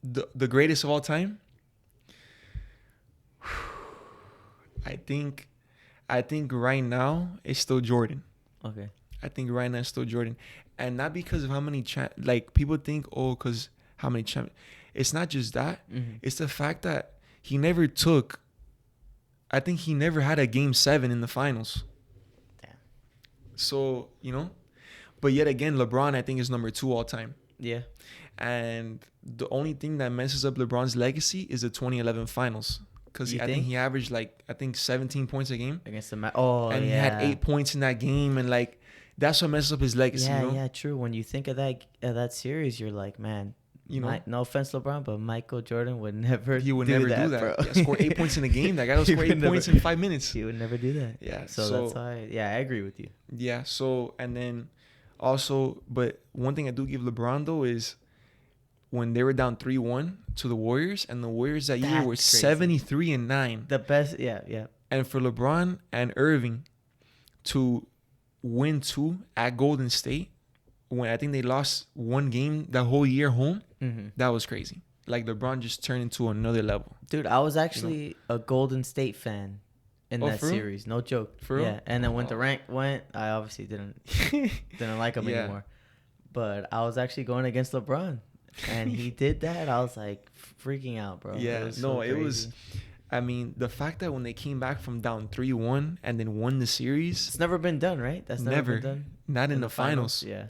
The greatest of all time? I think right now it's still Jordan. Okay. I think right now it's still Jordan. And not because of how many like people think, because how many champions. It's not just that. It's the fact that he never took I think he never had a game 7 in the finals. Damn. So, but yet again, LeBron, I think, is number 2 all time. Yeah. And the only thing that messes up LeBron's legacy is the 2011 finals. Because I think he averaged 17 points a game. Against the and he had 8 points in that game. And that's what messes up his legacy. Yeah, true. When you think of that series, you're like, man, no offense, LeBron, but Michael Jordan would never do that. Bro. Yeah, score 8 points in a game. That guy will score 8 points in 5 minutes. He would never do that. Yeah. So that's why, I agree with you. Yeah. So, and then also, but one thing I do give LeBron, though, is when they were down 3-1 to the Warriors, and the Warriors that year were 73-9. The best, yeah. And for LeBron and Irving to win 2 at Golden State, when I think they lost 1 game that whole year home, that was crazy. LeBron just turned into another level. Dude, I was actually a Golden State fan in that series. No joke. For real? Yeah, and then when Durant went, I obviously didn't like him anymore. But I was actually going against LeBron. And he did that. I was like freaking out, bro. Yeah, it was. I mean, the fact that when they came back from down 3-1 and then won the series, it's never been done, right? That's never been done. Not in the finals. Yeah.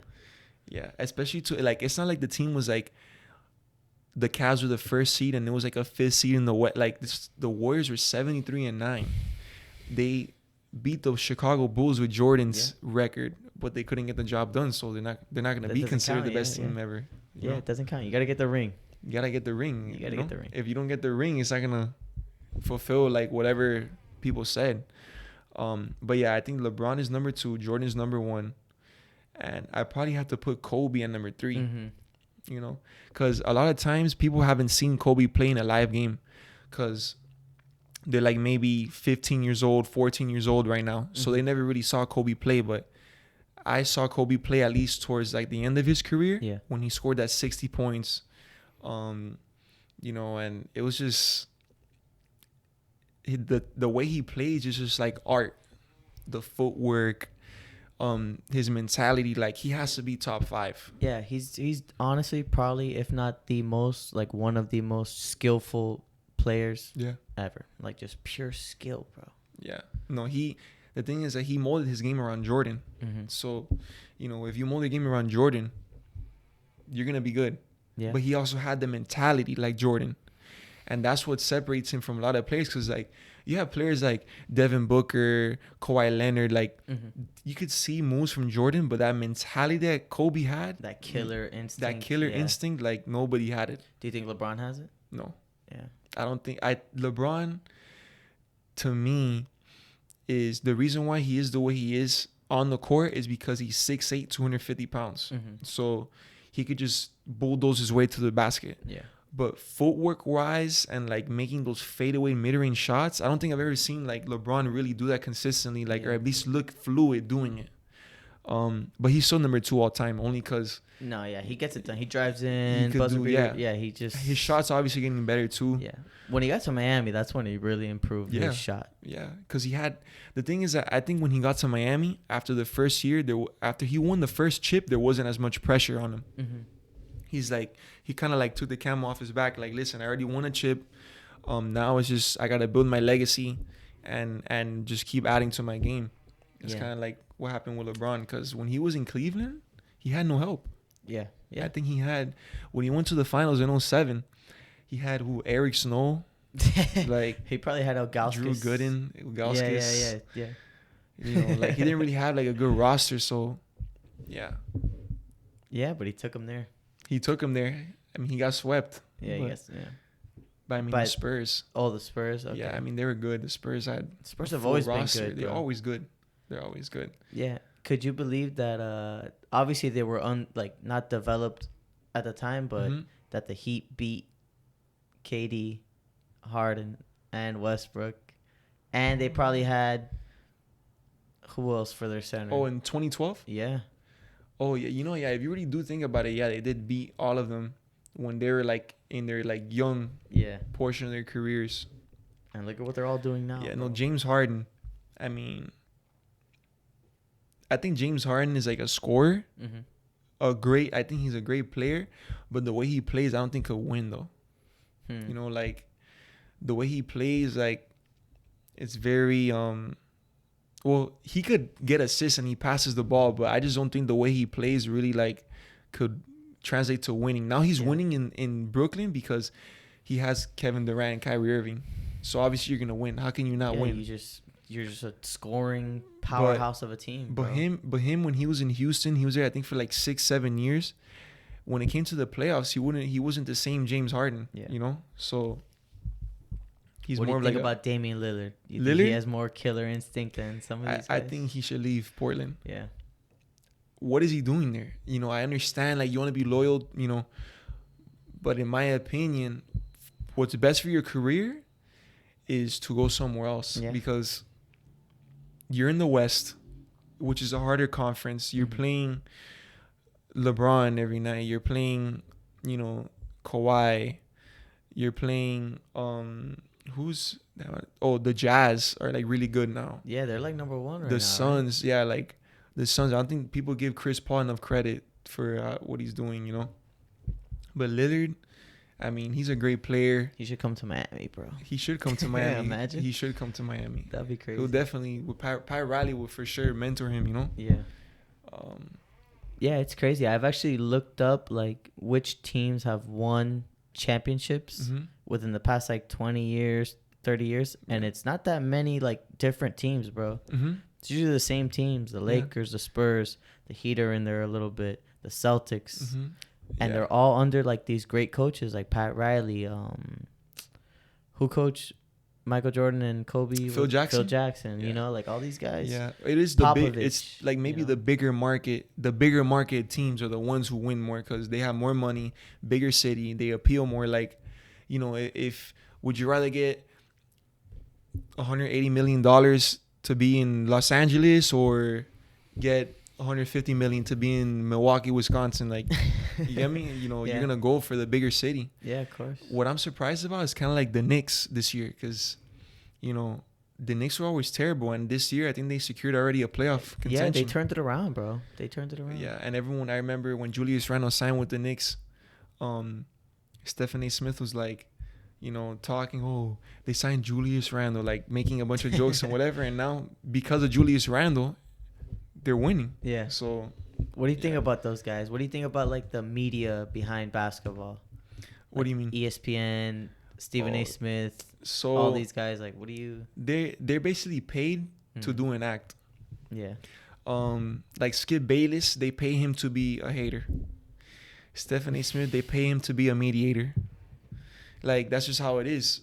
Especially it's not like the team was like the Cavs were the first seed and it was like a 5th seed in the West. The Warriors were 73-9. They beat the Chicago Bulls with Jordan's record, but they couldn't get the job done. So they're not going to be considered the best team ever. Yeah, it doesn't count. You got to get the ring. You got to get the ring. You got to get the ring. If you don't get the ring, it's not going to fulfill whatever people said. But yeah, I think LeBron is number 2. Jordan is number 1. And I probably have to put Kobe at number 3. Because a lot of times people haven't seen Kobe play in a live game because they're maybe 15 years old, 14 years old right now. So they never really saw Kobe play. But I saw Kobe play at least towards the end of his career when he scored that 60 points. And it was just the way he plays is just like art. The footwork, his mentality, he has to be top 5. Yeah, he's honestly probably, if not the most, one of the most skillful players ever. Just pure skill, bro. Yeah. No, the thing is that he molded his game around Jordan. So, if you mold the game around Jordan, you're going to be good. Yeah. But he also had the mentality like Jordan. And that's what separates him from a lot of players. Because, you have players like Devin Booker, Kawhi Leonard. You could see moves from Jordan, but that mentality that Kobe had. That killer instinct. Nobody had it. Do you think LeBron has it? No. Yeah. I don't think... LeBron, to me, is the reason why he is the way he is on the court is because he's 6'8", 250 pounds. So he could just bulldoze his way to the basket. Yeah. But footwork wise and making those fadeaway mid-range shots, I don't think I've ever seen LeBron really do that consistently, or at least look fluid doing it. But he's still number 2 all time only because... No, yeah, he gets it done. He drives in, buzzer beater. Yeah, he just... His shot's obviously getting better too. Yeah. When he got to Miami, that's when he really improved his shot. Yeah, because he had... The thing is that I think when he got to Miami, after the first year, after he won the first chip, there wasn't as much pressure on him. He's he kind of took the camel off his back. Listen, I already won a chip. Now it's just, I got to build my legacy and just keep adding to my game. It's kind of what happened with LeBron. Because when he was in Cleveland, he had no help. Yeah. I think when he went to the finals in 2007, he had Eric Snow. He probably had Ilgauskas. Drew Gooden, Ilgauskas. Yeah. He didn't really have a good roster. So, yeah. Yeah, but he took him there. He took him there. I mean, he got swept. Yeah, But the Spurs. Oh, the Spurs. Okay. Yeah, I mean, they were good. The Spurs have always roster. Been good. They're always good. They're always good. Yeah. Could you believe that? Obviously, they were not developed at the time, but that the Heat beat KD, Harden, and Westbrook, and they probably had who else for their center? Oh, in 2012. Yeah. Oh yeah, if you really do think about it, they did beat all of them when they were in their young portion of their careers. And look at what they're all doing now. Yeah, bro. No, James Harden. I mean, I think James Harden is a scorer. I think he's a great player, but the way he plays, I don't think he'll win though. The way he plays, it's very well, he could get assists and he passes the ball, but I just don't think the way he plays really like could translate to winning. Now he's winning in Brooklyn because he has Kevin Durant and Kyrie Irving. So obviously you're gonna win. How can you not win? You're just a scoring powerhouse of a team. But him when he was in Houston, he was there I think for like 6-7 years. When it came to the playoffs, he wasn't the same James Harden. Yeah. You know? So he's what more do you think like about Damian Lillard? You Lillard? think he has more killer instinct than some of these guys? I think he should leave Portland. Yeah. What is he doing there? You know, I understand like you want to be loyal, you know, but in my opinion, what's best for your career is to go somewhere else because you're in the West, which is a harder conference. You're playing LeBron every night. You're playing, you know, Kawhi. You're playing the Jazz are like really good now. Yeah, they're like number one right now. The Suns, right? Like the Suns. I don't think people give Chris Paul enough credit for what he's doing, you know. But Lillard, I mean, he's a great player. He should come to Miami, bro. He should come to Miami. Yeah, imagine. He should come to Miami. That'd be crazy. He'll definitely, Pat Riley will for sure mentor him, you know? Yeah. Yeah, it's crazy. I've actually looked up, like, which teams have won championships within the past, like, 20 years, 30 years. And it's not that many, like, different teams, bro. It's usually the same teams. The Lakers, the Spurs, the Heat are in there a little bit. The Celtics. And they're all under like these great coaches like Pat Riley, who coached Michael Jordan and Kobe. Phil Jackson, you know, like all these guys. Yeah, it is the big. It's like maybe the bigger market. The bigger market teams are the ones who win more because they have more money, bigger city. They appeal more. Like, you know, if would you rather get $180 million to be in Los Angeles or get $150 million to be in Milwaukee, Wisconsin? Like, you get me? You know, you're gonna go for the bigger city. Yeah, of course. What I'm surprised about is kind of like the Knicks this year, because, you know, the Knicks were always terrible, and this year I think they secured already a playoff contention. Yeah, they turned it around, bro. They turned it around. Yeah, and everyone, I remember when Julius Randle signed with the Knicks, Stephen A. Smith was like, you know, talking, oh, they signed Julius Randle, like making a bunch of jokes and whatever, and now because of Julius Randle, they're winning. Yeah. So, what do you think about those guys? What do you think about like the media behind basketball? What do you mean? ESPN, Stephen A. Smith, so all these guys. Like, what do you? They're basically paid to do an act. Yeah. Like Skip Bayless, they pay him to be a hater. Stephen A. Smith, they pay him to be a mediator. Like, that's just how it is.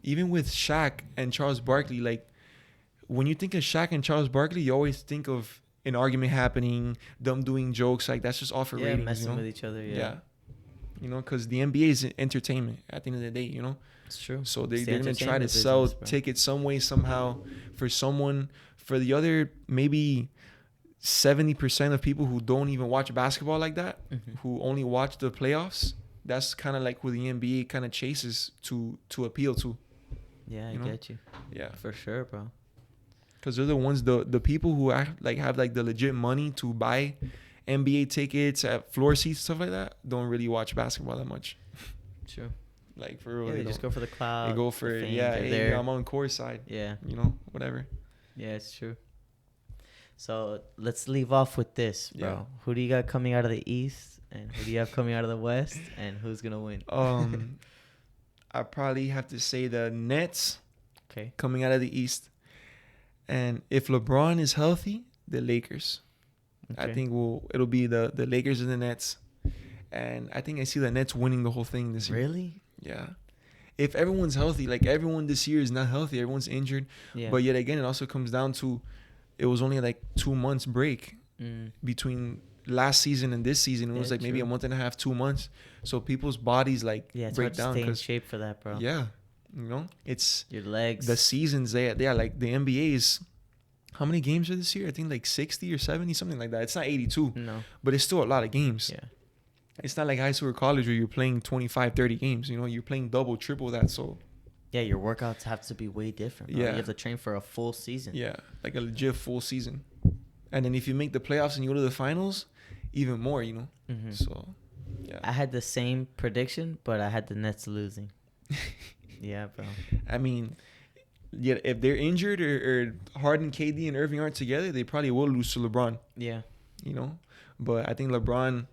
Even with Shaq and Charles Barkley, like, when you think of Shaq and Charles Barkley, you always think of an argument happening, them doing jokes. Like, that's just all for ratings. Messing with each other. Yeah. You know, because the NBA is entertainment at the end of the day, you know? It's true. So they're going to try to sell tickets some way, somehow for someone. For the other, maybe 70% of people who don't even watch basketball like that, who only watch the playoffs, that's kind of like who the NBA kind of chases to appeal to. Yeah, I get you. Yeah. For sure, bro. Because they're the ones, the people who have the legit money to buy NBA tickets at floor seats, stuff like that, don't really watch basketball that much. True. Like, for real. Yeah, they just go for the cloud. They go for, I'm on court side. Yeah. You know, whatever. Yeah, it's true. So let's leave off with this, bro. Yeah. Who do you got coming out of the East? And who do you have coming out of the West? And who's going to win? I probably have to say the Nets. Okay. Coming out of the East. And if LeBron is healthy, the Lakers. Okay. I think it'll be the Lakers and the Nets. And I think I see the Nets winning the whole thing this year. Really? Yeah. If everyone's healthy, like everyone this year is not healthy, everyone's injured. Yeah. But yet again, it also comes down to it was only like 2 months break between last season and this season. It was like maybe a month and a half, 2 months. So people's bodies like break down. Stay in shape for that, bro. Yeah. You know, it's your legs. The seasons they are like the NBA is. How many games are this year? I think like 60 or 70, something like that. It's not 82. No. But it's still a lot of games. Yeah. It's not like high school or college where you're playing 25, 30 games. You know, you're playing double, triple that. So. Yeah, your workouts have to be way different. Bro. Yeah. You have to train for a full season. Yeah, like a legit full season. And then if you make the playoffs and you go to the finals, even more, you know. Mm-hmm. So, yeah. I had the same prediction, but I had the Nets losing. Yeah, bro. I mean, yet if they're injured or Harden, KD, and Irving aren't together, they probably will lose to LeBron. Yeah. You know, but I think LeBron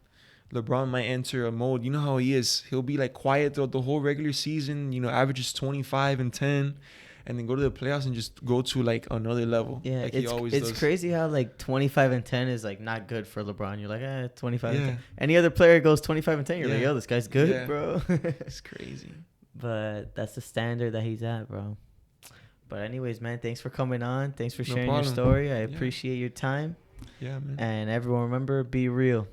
might enter a mode. You know how he is. He'll be like quiet throughout the whole regular season. You know, averages 25 and 10, and then go to the playoffs and just go to like another level. Yeah, like it's crazy how like 25 and 10 is like not good for LeBron. You're like, 25 and 10. Yeah. Any other player goes 25 and 10, you're like, Yeah. yo, this guy's good, Yeah. bro. It's crazy. But that's the standard that he's at, bro. But anyways, man, thanks for coming on. Thanks for sharing your story. I appreciate your time. Yeah, man. And everyone, remember, be real.